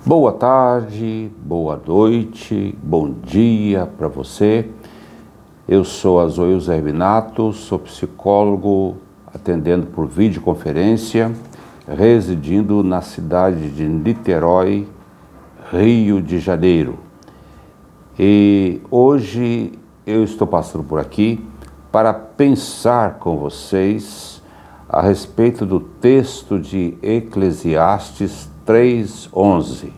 Boa tarde, boa noite, bom dia para você. Eu sou Azoil Zerbinato, sou psicólogo atendendo por videoconferência, residindo na cidade de Niterói, Rio de Janeiro. E hoje eu estou passando por aqui para pensar com vocês a respeito do texto de Eclesiastes 3:11,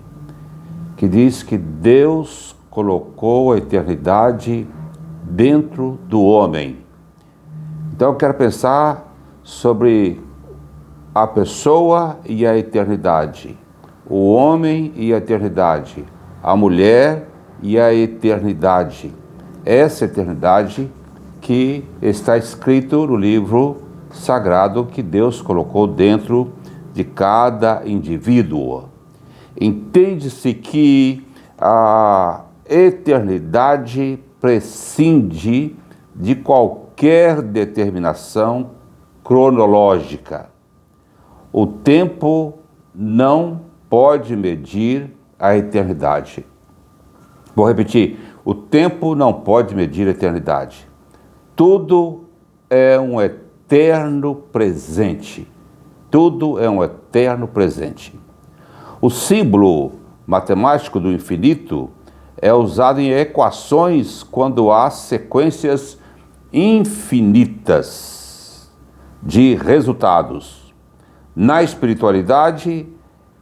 que diz que Deus colocou a eternidade dentro do homem. Então eu quero pensar sobre a pessoa e a eternidade, o homem e a eternidade, a mulher e a eternidade. Essa eternidade que está escrito no livro sagrado que Deus colocou dentro de cada indivíduo. Entende-se que a eternidade prescinde de qualquer determinação cronológica. O tempo não pode medir a eternidade. Vou repetir, o tempo não pode medir a eternidade. Tudo é um eterno presente. Tudo é um eterno presente. O símbolo matemático do infinito é usado em equações quando há sequências infinitas de resultados. Na espiritualidade,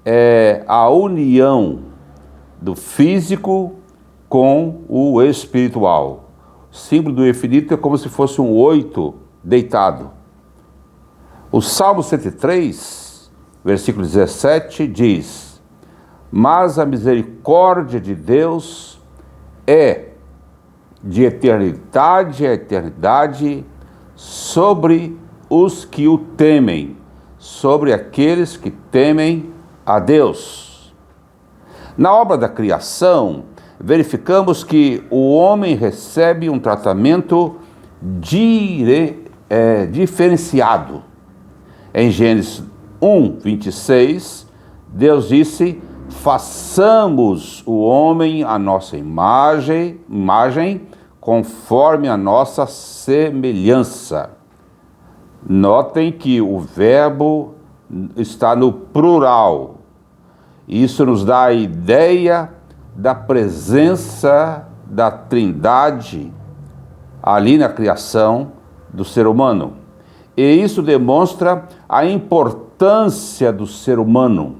é a união do físico com o espiritual. O símbolo do infinito é como se fosse um 8 deitado. O Salmo 103, versículo 17, diz: mas a misericórdia de Deus é de eternidade a eternidade sobre os que o temem, sobre aqueles que temem a Deus. Na obra da criação, verificamos que o homem recebe um tratamento diferenciado. Em Gênesis 1:26, Deus disse: façamos o homem à nossa imagem, conforme a nossa semelhança. Notem que o verbo está no plural. Isso nos dá a ideia da presença da Trindade ali na criação do ser humano. E isso demonstra a importância do ser humano,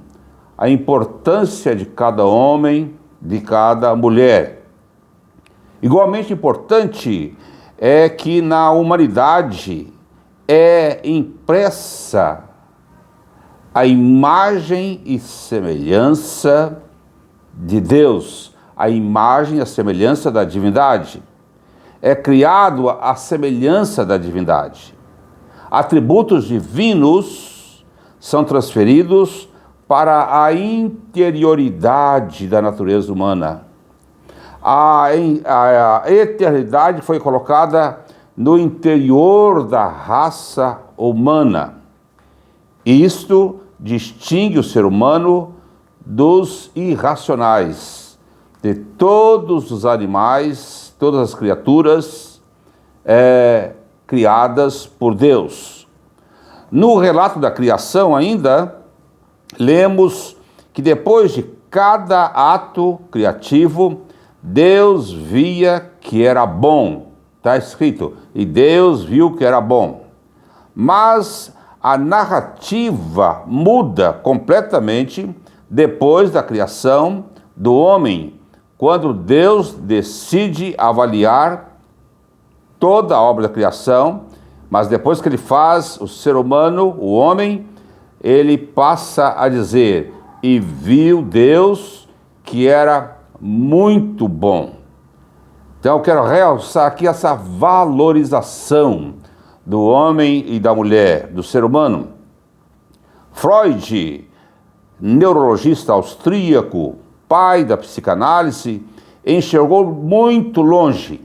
a importância de cada homem, de cada mulher. Igualmente importante é que na humanidade é impressa a imagem e semelhança de Deus, a imagem e a semelhança da divindade. É criado a semelhança da divindade. Atributos divinos são transferidos para a interioridade da natureza humana. A eternidade foi colocada no interior da raça humana. Isto distingue o ser humano dos irracionais, de todos os animais, todas as criaturas criadas por Deus. No relato da criação ainda, lemos que depois de cada ato criativo, Deus via que era bom. Está escrito, e Deus viu que era bom. Mas a narrativa muda completamente depois da criação do homem, quando Deus decide avaliar toda a obra da criação, mas depois que ele faz o ser humano, o homem, ele passa a dizer: e viu Deus que era muito bom. Então eu quero realçar aqui essa valorização do homem e da mulher, do ser humano. Freud, neurologista austríaco, pai da psicanálise, enxergou muito longe,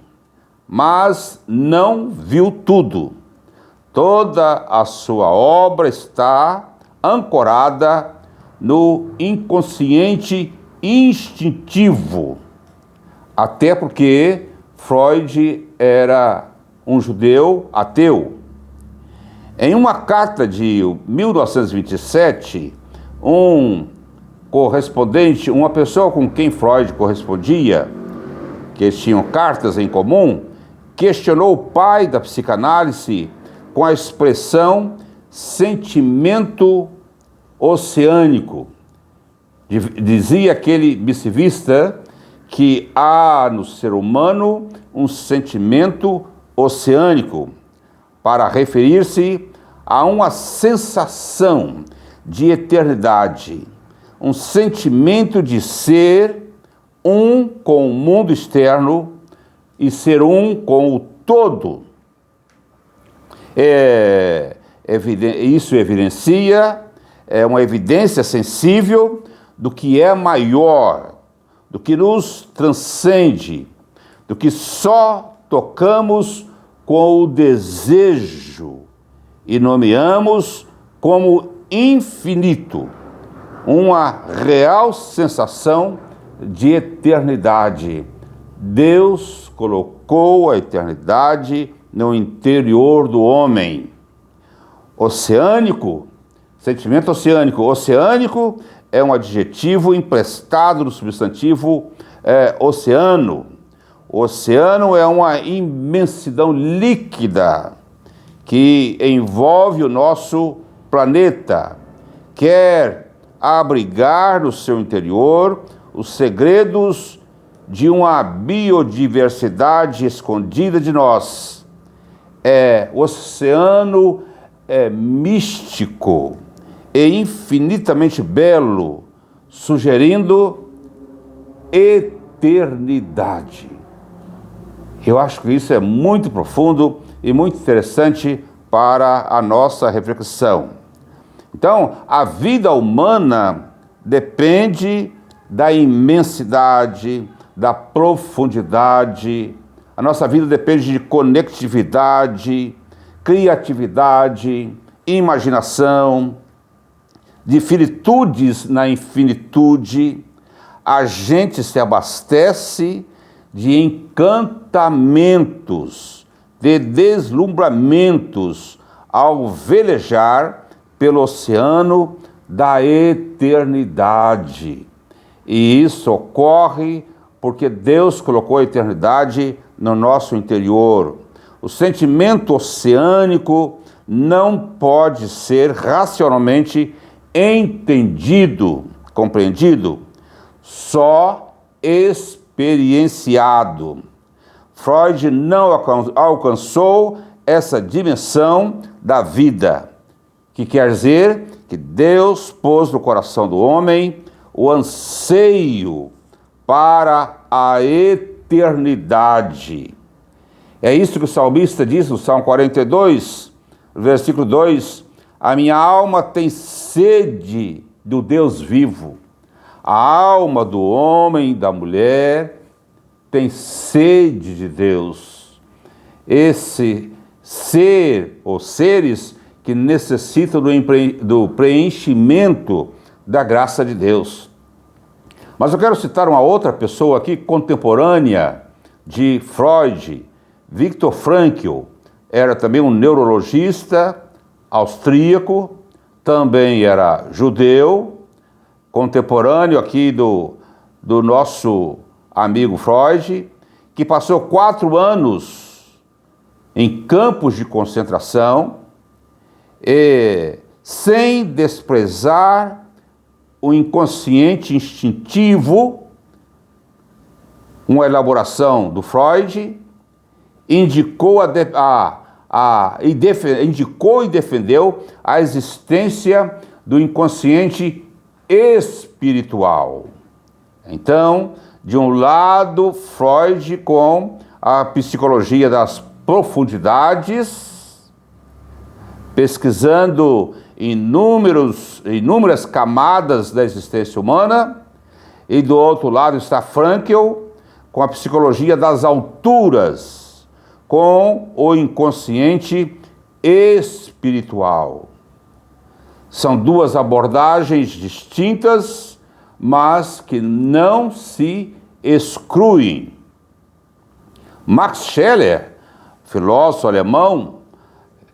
mas não viu tudo. Toda a sua obra está ancorada no inconsciente instintivo, até porque Freud era um judeu ateu. Em uma carta de 1927, um correspondente, uma pessoa com quem Freud correspondia, que eles tinham cartas em comum, questionou o pai da psicanálise com a expressão sentimento oceânico. Dizia aquele missivista que há no ser humano um sentimento oceânico, para referir-se a uma sensação de eternidade, um sentimento de ser um com o mundo externo e ser um com o todo. Isso evidencia, é uma evidência sensível do que é maior, do que nos transcende, do que só tocamos com o desejo e nomeamos como infinito, uma real sensação de eternidade. Deus colocou a eternidade no interior do homem. Oceânico, sentimento oceânico. Oceânico é um adjetivo emprestado do substantivo oceano. O oceano é uma imensidão líquida que envolve o nosso planeta. Quer abrigar no seu interior os segredos de uma biodiversidade escondida de nós. O oceano é místico e infinitamente belo, sugerindo eternidade. Eu acho que isso é muito profundo e muito interessante para a nossa reflexão. Então, a vida humana depende da imensidade, da profundidade. A nossa vida depende de conectividade, criatividade, imaginação, de finitudes na infinitude. A gente se abastece de encantamentos, de deslumbramentos ao velejar pelo oceano da eternidade. E isso ocorre porque Deus colocou a eternidade no nosso interior. O sentimento oceânico não pode ser racionalmente entendido, compreendido, só experienciado. Freud não alcançou essa dimensão da vida, que quer dizer que Deus pôs no coração do homem o anseio para a eternidade. É isso que o salmista diz no Salmo 42, versículo 2: a minha alma tem sede do Deus vivo. A alma do homem e da mulher tem sede de Deus. Esse ser ou seres que necessitam do preenchimento da graça de Deus. Mas eu quero citar uma outra pessoa aqui, contemporânea de Freud, Viktor Frankl. Era também um neurologista austríaco, também era judeu, contemporâneo aqui do nosso amigo Freud, que passou 4 anos em campos de concentração, sem desprezar o inconsciente instintivo, uma elaboração do Freud, indicou e defendeu a existência do inconsciente espiritual. Então, de um lado, Freud com a psicologia das profundidades, pesquisando inúmeras camadas da existência humana, e do outro lado está Frankl com a psicologia das alturas, com o inconsciente espiritual. São duas abordagens distintas, mas que não se excluem. Max Scheler, filósofo alemão,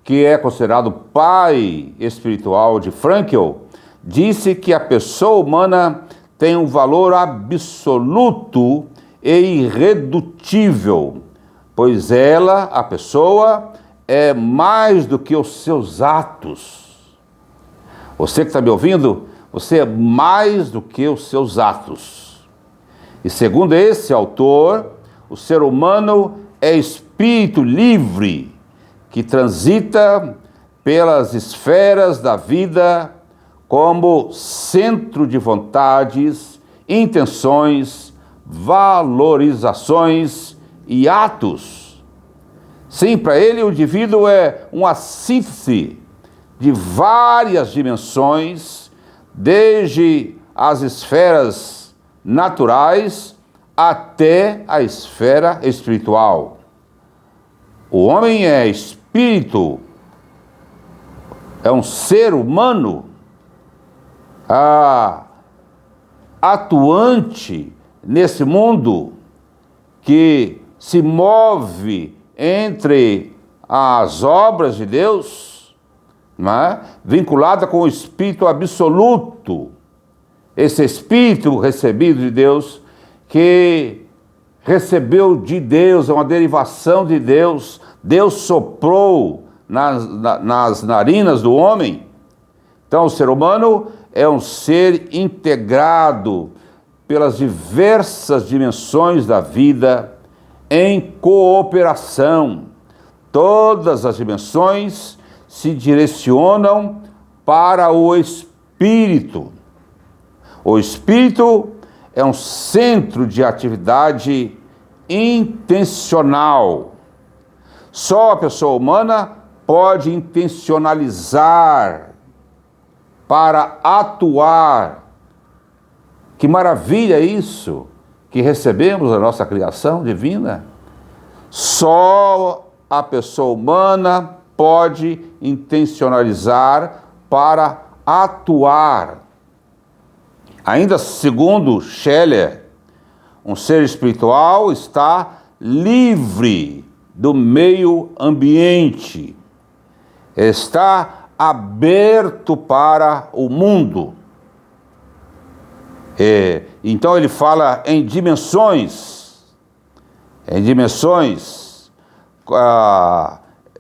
que é considerado pai espiritual de Frankl, disse que a pessoa humana tem um valor absoluto e irredutível, pois ela, a pessoa, é mais do que os seus atos. Você que está me ouvindo, você é mais do que os seus atos. E segundo esse autor, o ser humano é espírito livre que transita pelas esferas da vida como centro de vontades, intenções, valorizações e atos. Sim, para ele o indivíduo é uma síntese de várias dimensões, desde as esferas naturais até a esfera espiritual. O homem é espírito, é um ser humano atuante nesse mundo que se move entre as obras de Deus, não é? Vinculada com o Espírito absoluto, esse Espírito recebido de Deus, que recebeu de Deus, é uma derivação de Deus. Deus soprou nas narinas do homem. Então o ser humano é um ser integrado pelas diversas dimensões da vida em cooperação. Todas as dimensões se direcionam para o Espírito. O Espírito é um centro de atividade intencional. Só a pessoa humana pode intencionalizar para atuar. Que maravilha isso que recebemos da nossa criação divina. Só a pessoa humana pode intencionalizar para atuar. Ainda segundo Scheler, um ser espiritual está livre do meio ambiente, está aberto para o mundo. Então ele fala em dimensões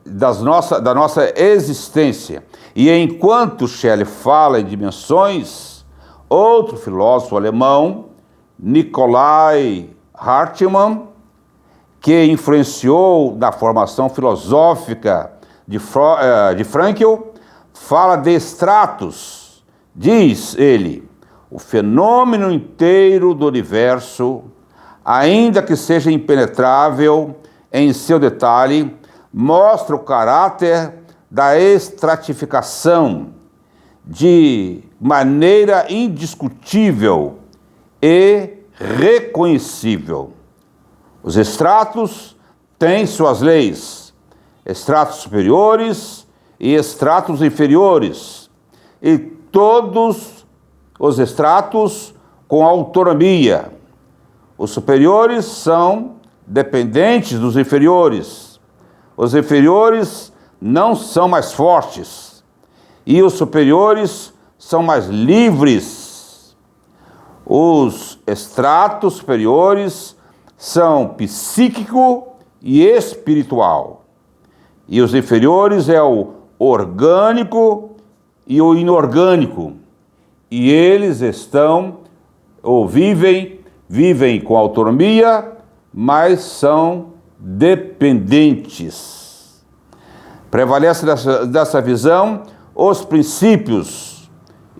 da nossa existência. E enquanto Scheler fala em dimensões, outro filósofo alemão, Nikolai Hartmann, que influenciou na formação filosófica de Frankl, fala de estratos. Diz ele: o fenômeno inteiro do universo, ainda que seja impenetrável em seu detalhe, mostra o caráter da estratificação de maneira indiscutível e reconhecível. Os estratos têm suas leis, estratos superiores e estratos inferiores, e todos os estratos com autonomia. Os superiores são dependentes dos inferiores. Os inferiores não são mais fortes, e os superiores são mais livres. Os estratos superiores são psíquico e espiritual, e os inferiores é o orgânico e o inorgânico, e eles estão ou vivem com autonomia, mas são dependentes. Prevalece dessa visão os princípios,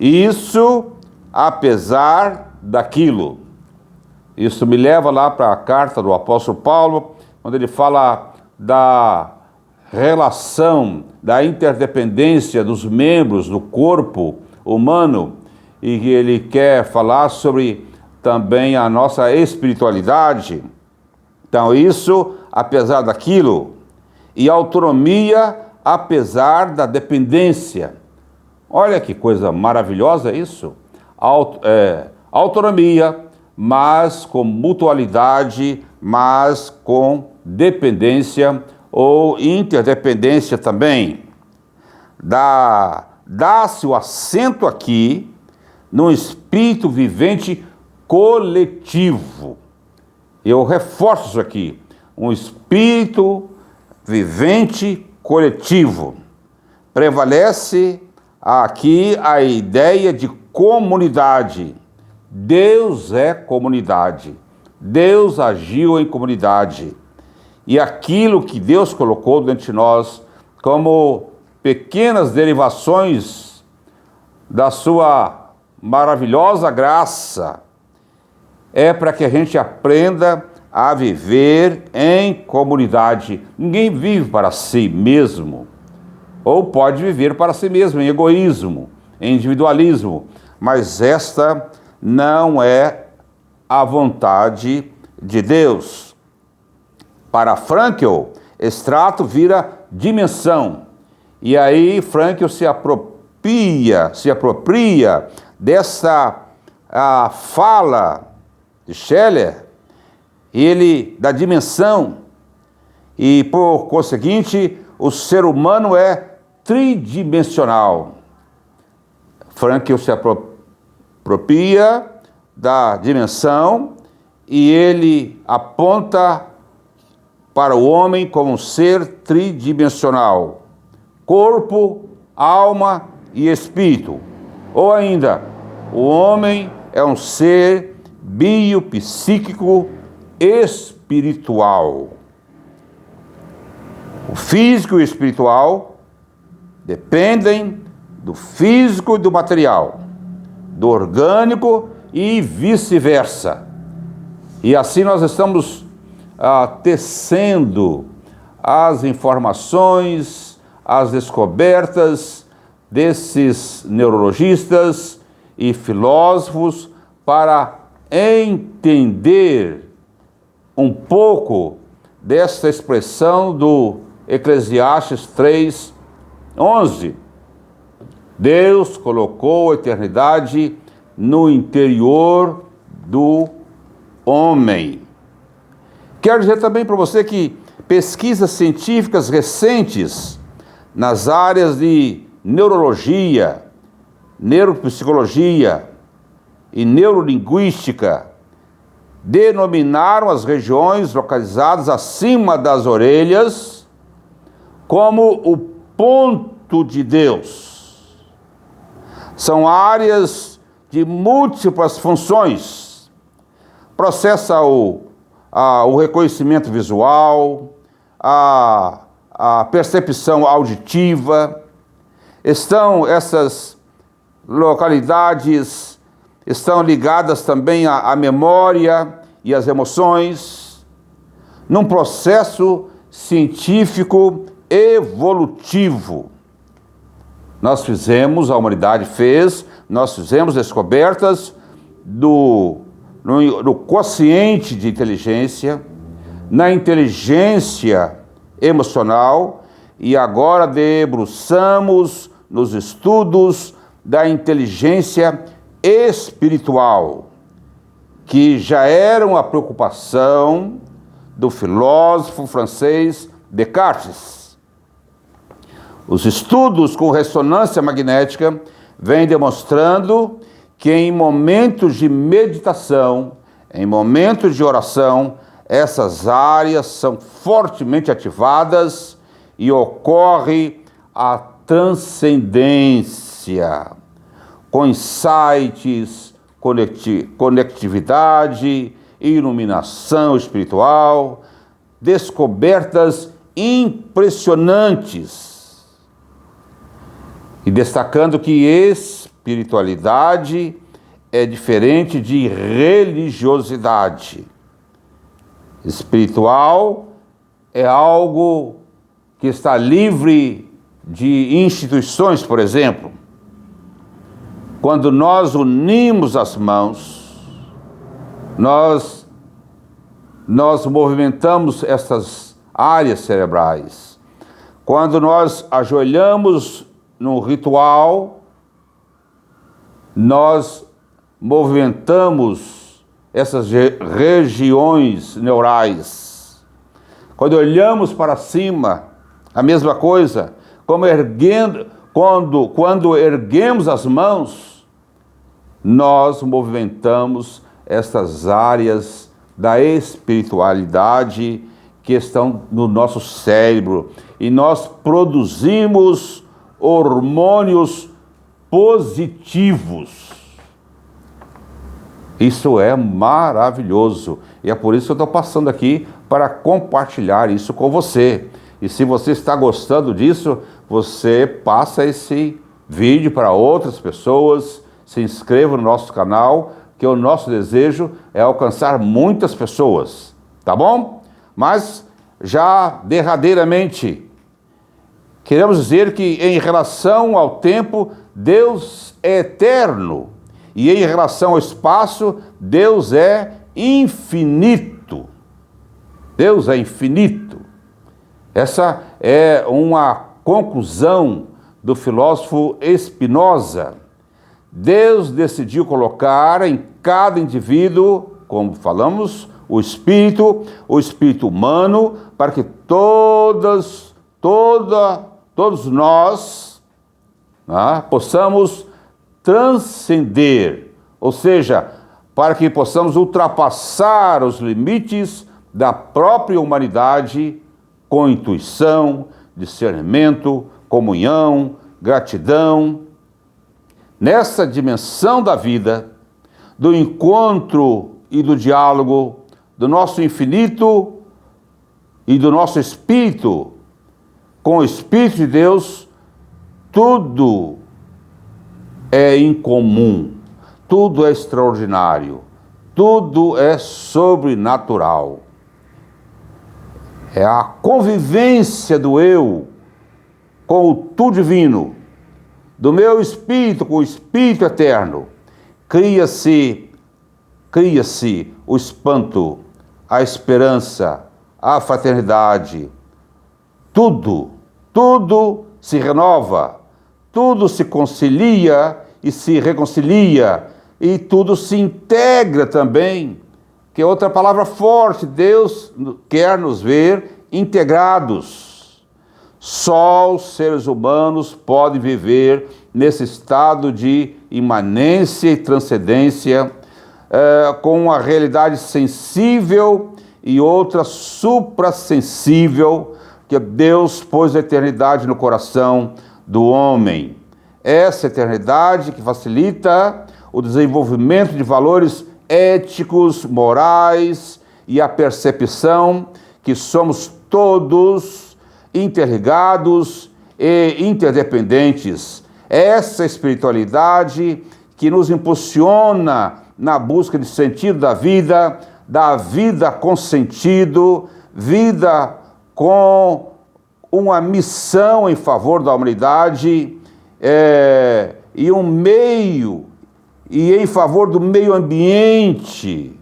isso apesar daquilo. Isso me leva lá para a carta do apóstolo Paulo, quando ele fala da relação, da interdependência dos membros do corpo humano, e que ele quer falar sobre também a nossa espiritualidade. Então isso apesar daquilo, e autonomia apesar da dependência. Olha que coisa maravilhosa isso. autonomia, mas com mutualidade, mas com dependência ou interdependência também. Dá-se o acento aqui num espírito vivente coletivo. Eu reforço isso aqui, um espírito vivente coletivo. Prevalece aqui a ideia de comunidade. Deus é comunidade. Deus agiu em comunidade. E aquilo que Deus colocou dentro de nós como pequenas derivações da sua maravilhosa graça é para que a gente aprenda a viver em comunidade. Ninguém vive para si mesmo, ou pode viver para si mesmo em egoísmo, em individualismo, mas esta não é a vontade de Deus. Para Frankl, extrato vira dimensão, e aí Frankl se apropria dessa fala de Scheller, da dimensão, e por conseguinte, o ser humano é tridimensional. Frankl se apropria da dimensão e ele aponta para o homem como um ser tridimensional: corpo, alma e espírito. Ou ainda, o homem é um ser biopsíquico espiritual. O físico e o espiritual dependem do físico e do material, do orgânico e vice-versa. E assim nós estamos tecendo as informações, as descobertas desses neurologistas e filósofos para entender um pouco dessa expressão do Eclesiastes 3:11. Deus colocou a eternidade no interior do homem. Quero dizer também para você que pesquisas científicas recentes nas áreas de neurologia, neuropsicologia e neurolinguística denominaram as regiões localizadas acima das orelhas como o ponto de Deus. São áreas de múltiplas funções. Processa o reconhecimento visual, a percepção auditiva. Essas localidades estão ligadas também à memória e às emoções, num processo científico evolutivo. A humanidade nós fizemos descobertas no quociente de inteligência, na inteligência emocional, e agora debruçamos nos estudos da inteligência espiritual, que já era uma preocupação do filósofo francês Descartes. Os estudos com ressonância magnética vêm demonstrando que em momentos de meditação, em momentos de oração, essas áreas são fortemente ativadas e ocorre a transcendência, com insights, conectividade, iluminação espiritual, descobertas impressionantes. E destacando que espiritualidade é diferente de religiosidade. Espiritual é algo que está livre de instituições, por exemplo. Quando nós unimos as mãos, nós movimentamos essas áreas cerebrais. Quando nós ajoelhamos num ritual, nós movimentamos essas regiões neurais. Quando olhamos para cima, a mesma coisa. Quando erguemos as mãos, nós movimentamos essas áreas da espiritualidade que estão no nosso cérebro. E nós produzimos hormônios positivos. Isso é maravilhoso. E é por isso que eu estou passando aqui para compartilhar isso com você. E se você está gostando disso, você passa esse vídeo para outras pessoas, se inscreva no nosso canal, que o nosso desejo é alcançar muitas pessoas, tá bom? Mas, já derradeiramente, queremos dizer que em relação ao tempo, Deus é eterno. E em relação ao espaço, Deus é infinito. Deus é infinito. Essa é uma conclusão do filósofo Spinoza. Deus decidiu colocar em cada indivíduo, como falamos, o espírito humano, para que todos nós possamos transcender, ou seja, para que possamos ultrapassar os limites da própria humanidade com intuição, discernimento, comunhão, gratidão. Nessa dimensão da vida, do encontro e do diálogo, do nosso infinito e do nosso espírito com o Espírito de Deus, tudo é incomum, tudo é extraordinário, tudo é sobrenatural. É a convivência do eu com o tu divino, do meu espírito com o Espírito eterno. Cria-se o espanto, a esperança, a fraternidade. Tudo se renova, tudo se concilia e se reconcilia, e tudo se integra também, que é outra palavra forte. Deus quer nos ver integrados. Só os seres humanos podem viver nesse estado de imanência e transcendência, com uma realidade sensível e outra suprassensível, que Deus pôs a eternidade no coração do homem. Essa eternidade que facilita o desenvolvimento de valores éticos, morais e a percepção que somos todos interligados e interdependentes. Essa espiritualidade que nos impulsiona na busca de sentido da vida com sentido, vida com uma missão em favor da humanidade, e em favor do meio ambiente,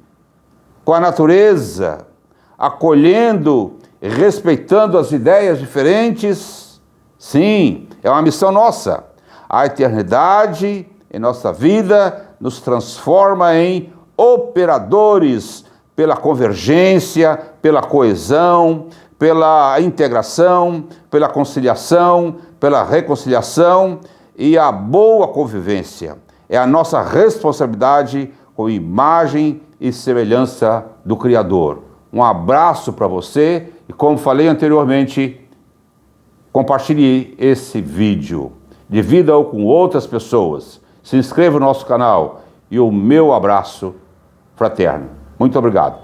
com a natureza, acolhendo e respeitando as ideias diferentes. Sim, é uma missão nossa. A eternidade em nossa vida nos transforma em operadores pela convergência, pela coesão, pela integração, pela conciliação, pela reconciliação e a boa convivência. É a nossa responsabilidade com imagem e semelhança do Criador. Um abraço para você e, como falei anteriormente, compartilhe esse vídeo, divida-o com outras pessoas, se inscreva no nosso canal e o meu abraço fraterno. Muito obrigado.